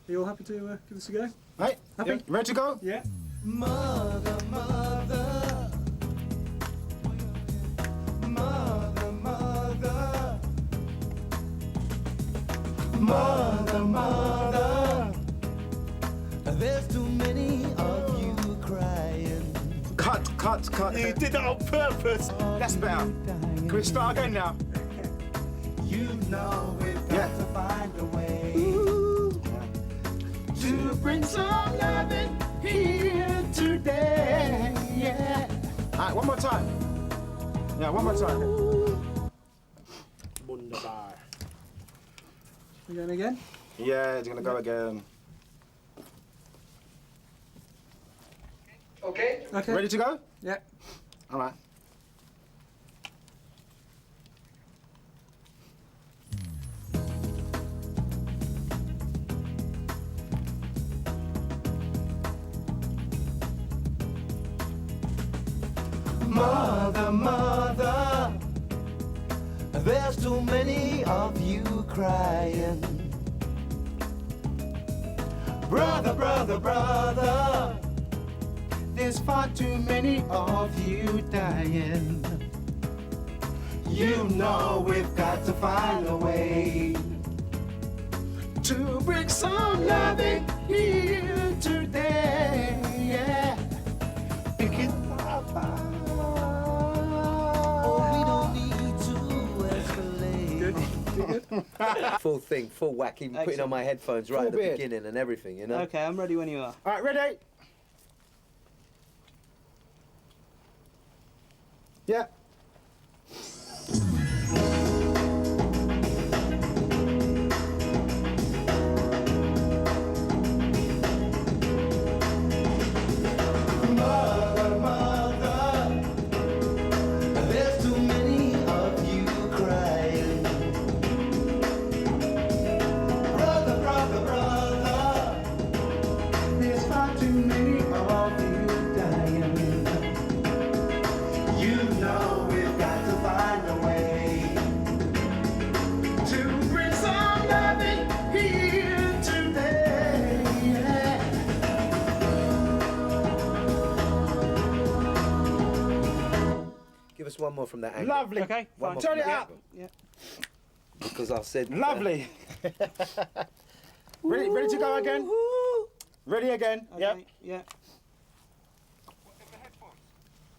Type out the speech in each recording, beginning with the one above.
you all happy to give this a go? Right? Happy? Yeah. Ready to go? Yeah. Mother, mother, mother, mother, mother, mother, there's too many of you crying. Cut. You did that on purpose. That's better. Can we start again now? You know we've got to find a way to bring some loving here today. Yeah. All right, one more time. Yeah, one more time. Wunderbar. We going again? Yeah, it's gonna go again. Okay. Okay. Ready to go? Yeah. All right. Mother, mother, there's too many of you crying. Brother, brother, brother, there's far too many of you dying. You know we've got to find a way to bring some loving here today. Yeah. Pick it up. Full thing, full whack, even putting on my headphones right Full at the beard. beginning and everything, you know? Okay, I'm ready when you are. All right, ready? Yeah. Mother, mother, there's too many of you crying. Brother, brother, brother, there's far too many of you dying. You know we've got to find a way to bring some loving here today. Yeah. Give us one more from that angle. Lovely. Okay, One fine. more Turn from it that up. angle. Yeah. Because I said... Lovely. Ready to go again? Ready again? Okay, Yep. yeah.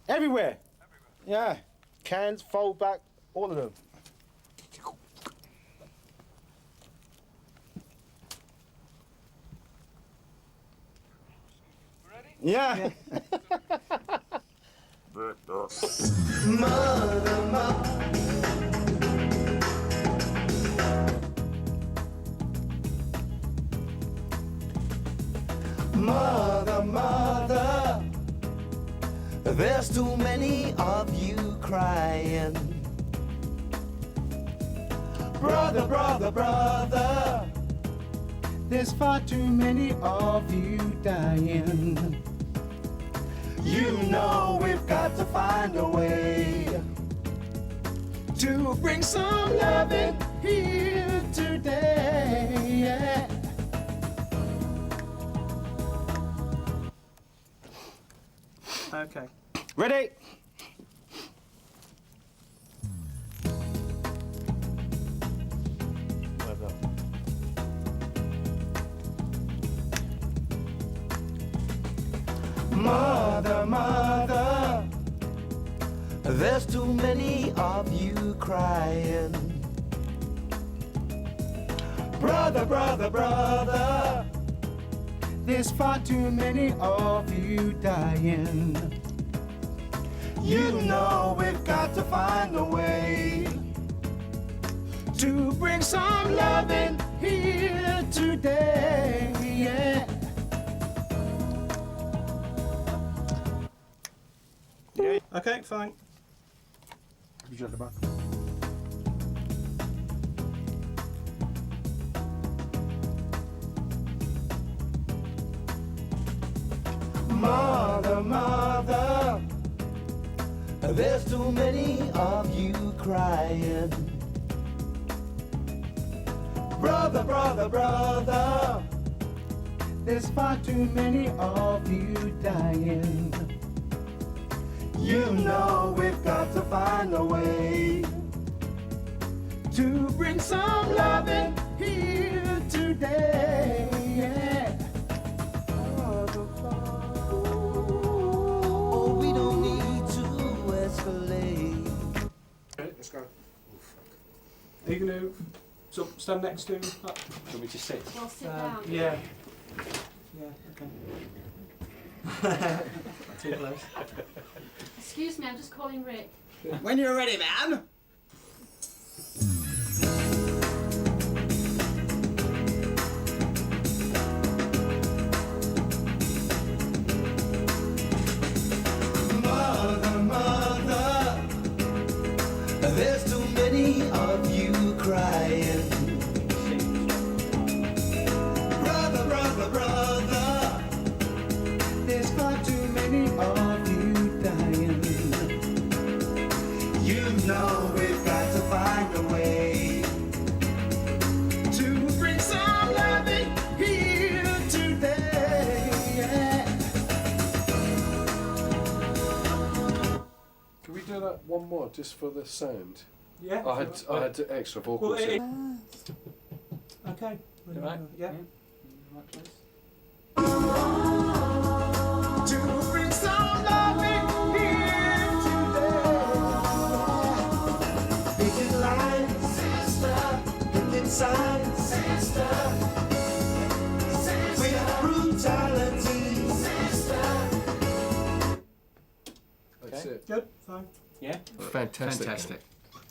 Everywhere. Yeah. Cans, fold back, all of them. Yeah. Mother, mother. Mother, mother, there's too many of you crying. Brother, brother, brother, there's far too many of you dying. You know we've got to find a way to bring some loving here today. Yeah. Okay. Ready? Mother, mother, there's too many of you crying. Brother, brother, brother, there's far too many of you dying. You know we've got to find a way to bring some loving here today. Yeah. Okay, fine. You at the back. Mother, mother, there's too many of you crying. Brother, brother, brother, There's far too many of you dying. You know we've got to find a way to bring some loving here today. Yeah. Oh, we don't need to escalate. Let's go. Are you going to stand next to? Do you want me to sit? Well, sit down. Yeah. Yeah. Okay. Too close. Excuse me, I'm just calling Rick. When you're ready, man. Mother, mother, there's too many of you crying. Brother, brother, brother, there's far too many of you dying. You know we've got to find a way to bring some loving here today. Yeah. Can we do that one more just for the sound? Yeah. I had extra vocals. Well, in. Okay. You right? Yeah. Right place. To bring some loving here today. Picking lines, sister. Picking signs, sister. With brutality, sister. That's it. Good. Fine. Yeah? Fantastic. Fantastic.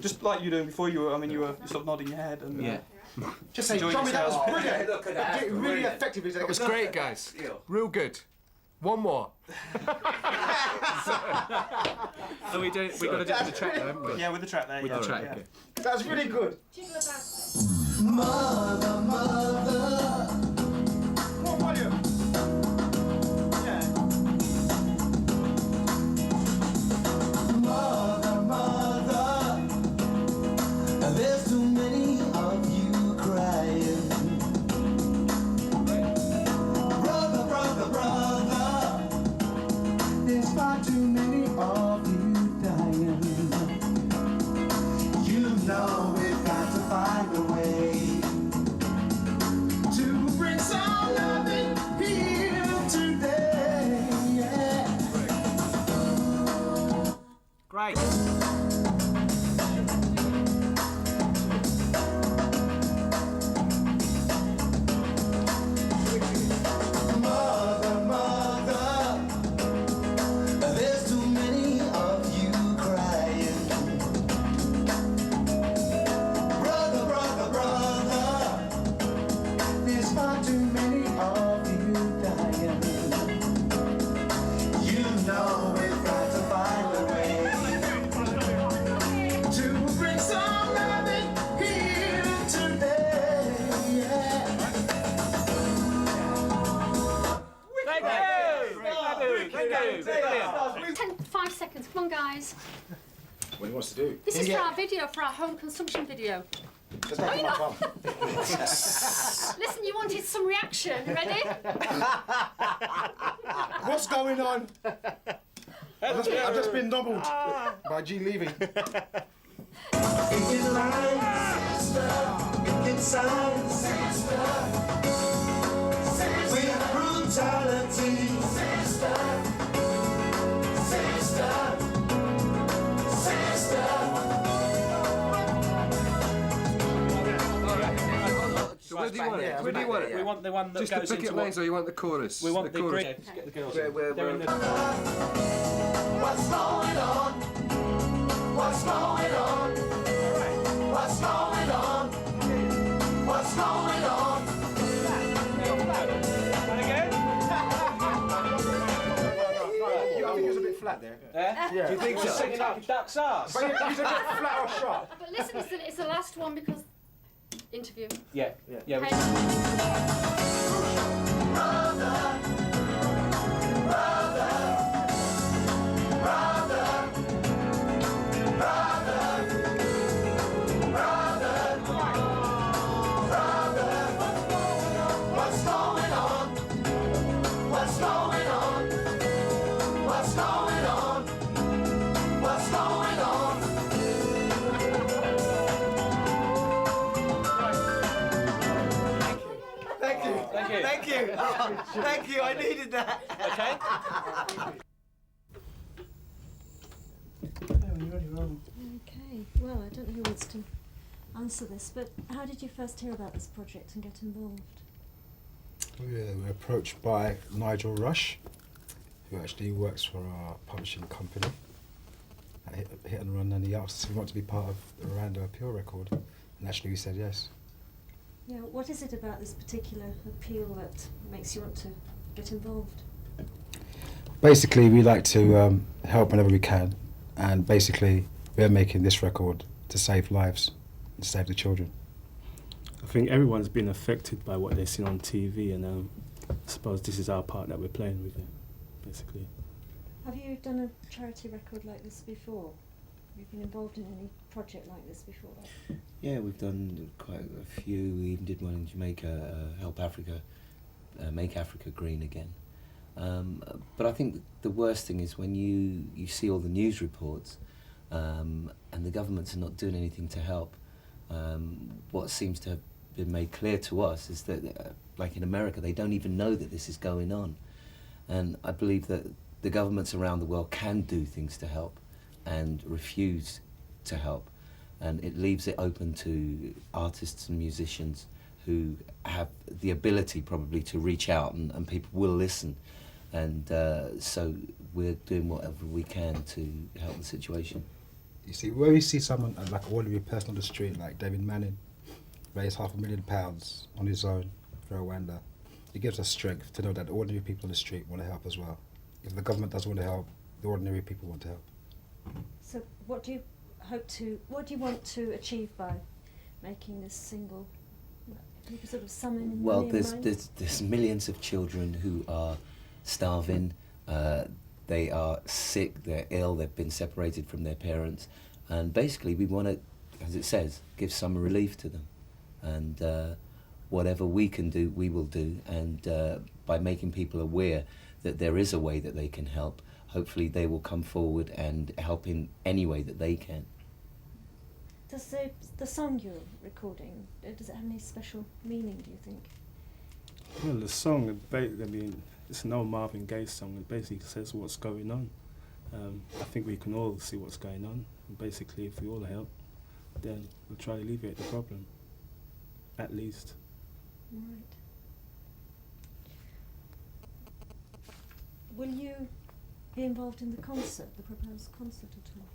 Just like you were doing before, you were sort of nodding your head and Yeah. Just say, enjoying Tommy, that was yourself. brilliant. Look at that. Really Brilliant. effective. That was great, guys. Real good. One more. So we got to do it with the track though, haven't we? Yeah, with the track there. With yeah. the track, Yeah. okay. That's really good. Jiggle about. Mother, mother. More volume. Yeah. Mother, mother, there's too many of you crying. Brother, brother, brother, there's far too many of you dying. You know we've got to find a way to bring some loving here today. Yeah. Great. Mother, mother, there's too many of you crying. Brother, brother, brother, there's far too many of you dying. You know we've got to find a way to bring some loving here today. Yeah. Ten, 5 seconds. Come on, guys. What he wants to do. This is for our video, for our home consumption video. Oh, you know. Listen, you wanted some reaction. Ready? What's going on? I've just been doubled by G leaving. Picking lines, sister. Picking signs, sister. With brutality, sister. Sister. Sister. So where do you want it? Where do you want it? We want the one that Just the goes picket into lines, or you want the chorus? we want the chorus. grid. Just get the girls Where- in. where- They're in where- the... What's going on? What's going on? What's going on? What's going on? I think it was a bit flat there. Yeah? Yeah. Do you think so? Singing up duck's arse. But it was a bit flat or sharp. But listen, it's the last one because interview. Yeah. Yeah. Okay. Brother, brother, brother, brother, brother, brother. What's going on? Thank you. Thank you. Thank you. I needed that. Okay. Okay, well, I don't know who wants to answer this, but how did you first hear about this project and get involved? Yeah, we were approached by Nigel Rush, who actually works for our publishing company at Hit and Run, and he asked us if we want to be part of the Orlando Appeal record, and naturally we said yes. Yeah, what is it about this particular appeal that makes you want to get involved? Basically, we like to help whenever we can, and basically we're making this record to save lives and save the children. I think everyone's been affected by what they've seen on TV, and I suppose this is our part that we're playing with it, basically. Have you done a charity record like this before? Have you been involved in any project like this before? Yeah, we've done quite a few. We even did one in Jamaica, Help Africa, Make Africa Green Again. But I think the worst thing is when you see all the news reports and the governments are not doing anything to help. What seems to have been made clear to us is that, like in America, they don't even know that this is going on. And I believe that the governments around the world can do things to help and refuse to help. And it leaves it open to artists and musicians who have the ability probably to reach out, and people will listen. And so we're doing whatever we can to help the situation. You see, when we see someone like an ordinary person on the street, like David Manning, raise £500,000 on his own for Rwanda, it gives us strength to know that ordinary people on the street want to help as well. If the government doesn't want to help, the ordinary people want to help. So what do you want to achieve by making this single? Can you sort of sum in Well, in mind? there's millions of children who are starving, they are sick, they're ill, they've been separated from their parents, and basically we want to, as it says, give some relief to them. And whatever we can do, we will do, and by making people aware that there is a way that they can help, hopefully they will come forward and help in any way that they can. Does the song you're recording, does it have any special meaning, do you think? Well, the song, I mean, it's an old Marvin Gaye song. It basically says what's going on. I think we can all see what's going on. And basically, if we all help, then we'll try to alleviate the problem, at least. Right. Will you be involved in the concert, the proposed concert at all?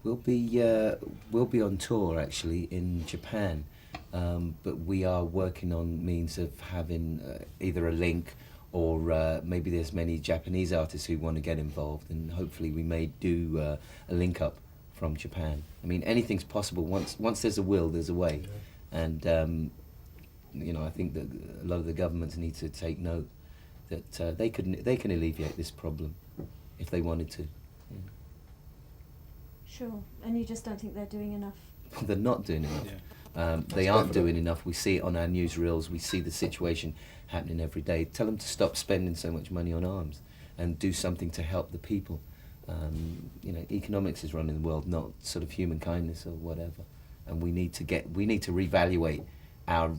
We'll be on tour actually in Japan, but we are working on means of having either a link or maybe there's many Japanese artists who want to get involved, and hopefully we may do a link up from Japan. I mean, anything's possible. Once there's a will, there's a way, and you know, I think that a lot of the governments need to take note that they can alleviate this problem if they wanted to. Yeah. Sure, and you just don't think they're doing enough? They're not doing enough. Yeah. They aren't doing enough. We see it on our newsreels. We see the situation happening every day. Tell them to stop spending so much money on arms and do something to help the people. You know, economics is running the world, not sort of human kindness or whatever. And we need to reevaluate our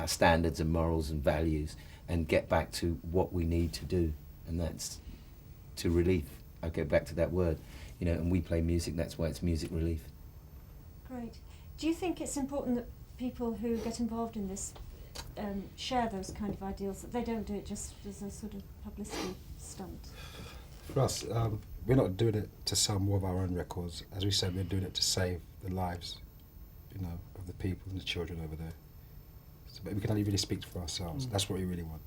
standards and morals and values and get back to what we need to do, and that's to relief. I'll go back to that word. You know, and we play music. That's why it's music relief. Great. Do you think it's important that people who get involved in this share those kind of ideals, that they don't do it just as a sort of publicity stunt? For us, we're not doing it to sell more of our own records. As we said, we're doing it to save the lives, you know, of the people and the children over there. So, but we can only really speak for ourselves. That's what we really want.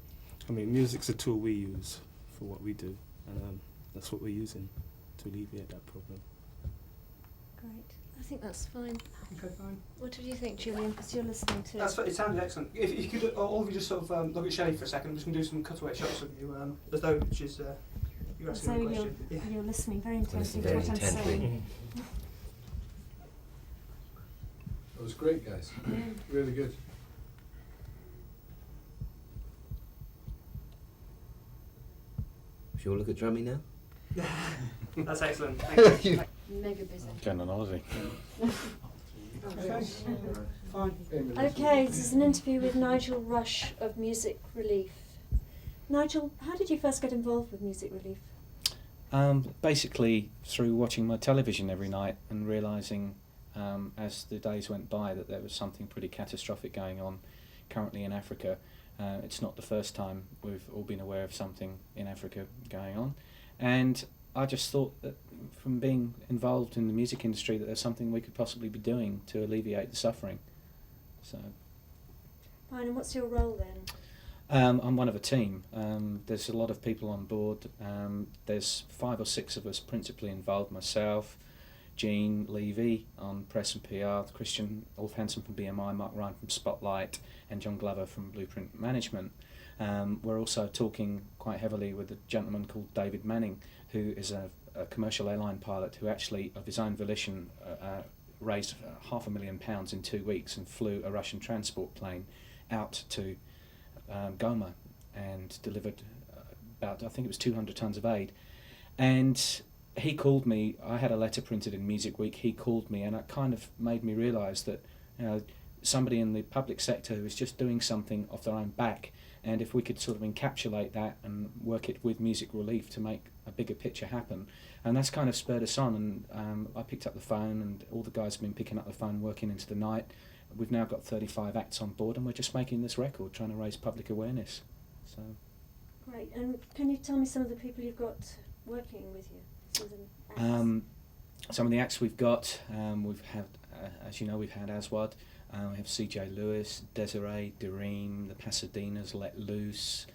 I mean, music's a tool we use for what we do, and that's what we're using to alleviate that problem. Great. I think that's fine. Okay, fine. What do you think, Julian? Because you're listening to It sounded excellent. If you could, all of you just sort of look at Shelley for a second. I'm just going to do some cutaway shots of you, as though she's you're as asking though a question. you're listening very intensely to Very what I'm intently. saying. That was great, guys. Really good. Shall we look at drumming now? That's excellent. Thank you. Mega busy. Canon Aussie. Okay, this is an interview with Nigel Rush of Music Relief. Nigel, how did you first get involved with Music Relief? Basically through watching my television every night and realising as the days went by that there was something pretty catastrophic going on currently in Africa. It's not the first time we've all been aware of something in Africa going on, and I just thought that from being involved in the music industry that there's something we could possibly be doing to alleviate the suffering. So. Fine, and what's your role then? I'm one of a team. There's a lot of people on board. There's 5 or 6 of us principally involved. Myself, Jean Levy on press and PR, Christian Ulf Hansen from BMI, Mark Ryan from Spotlight, and John Glover from Blueprint Management. We're also talking quite heavily with a gentleman called David Manning, who is a commercial airline pilot who actually, of his own volition, raised £500,000 in 2 weeks and flew a Russian transport plane out to Goma and delivered about, I think it was 200 tonnes of aid. And he called me, I had a letter printed in Music Week, he called me, and it kind of made me realise that somebody in the public sector who is just doing something off their own back, and if we could sort of encapsulate that and work it with Music Relief to make a bigger picture happen. And that's kind of spurred us on, and I picked up the phone, and all the guys have been picking up the phone, working into the night. We've now got 35 acts on board, and we're just making this record, trying to raise public awareness. So. Great, and can you tell me some of the people you've got working with you? Some of the acts we've got, we've had, as you know, we've had Aswad, we have CJ Lewis, Desiree, Doreen, the Pasadenas, Let Loose,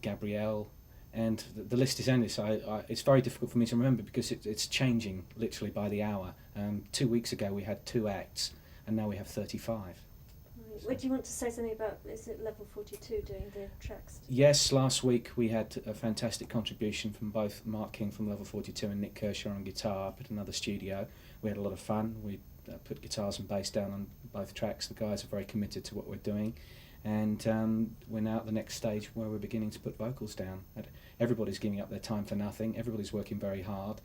Gabrielle, and the list is endless. It's very difficult for me to remember because it's changing literally by the hour. 2 weeks ago we had 2 acts, and now we have 35. Right. Do you want to say something about, is it Level 42 doing the tracks? Yes, last week we had a fantastic contribution from both Mark King from Level 42 and Nick Kershaw on guitar up at another studio. We had a lot of fun. We put guitars and bass down on both tracks. The guys are very committed to what we're doing, and we're now at the next stage where we're beginning to put vocals down. Everybody's giving up their time for nothing. Everybody's working very hard.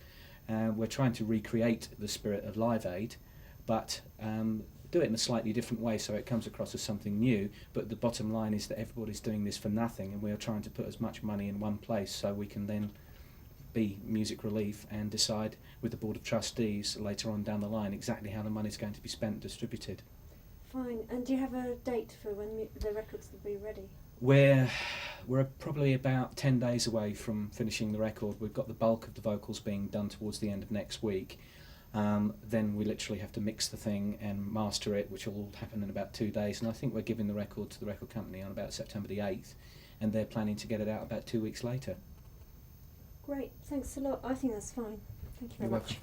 We're trying to recreate the spirit of Live Aid, but do it in a slightly different way so it comes across as something new, but the bottom line is that everybody's doing this for nothing, and we are trying to put as much money in one place so we can then be Music Relief and decide with the Board of Trustees later on down the line exactly how the money's going to be spent and distributed. Fine, and do you have a date for when the records will be ready? We're probably about 10 days away from finishing the record. We've got the bulk of the vocals being done towards the end of next week. Then we literally have to mix the thing and master it, which will all happen in about 2 days. And I think we're giving the record to the record company on about September the 8th, and they're planning to get it out about 2 weeks later. Great, thanks a lot. I think that's fine. Thank you very You're much. welcome.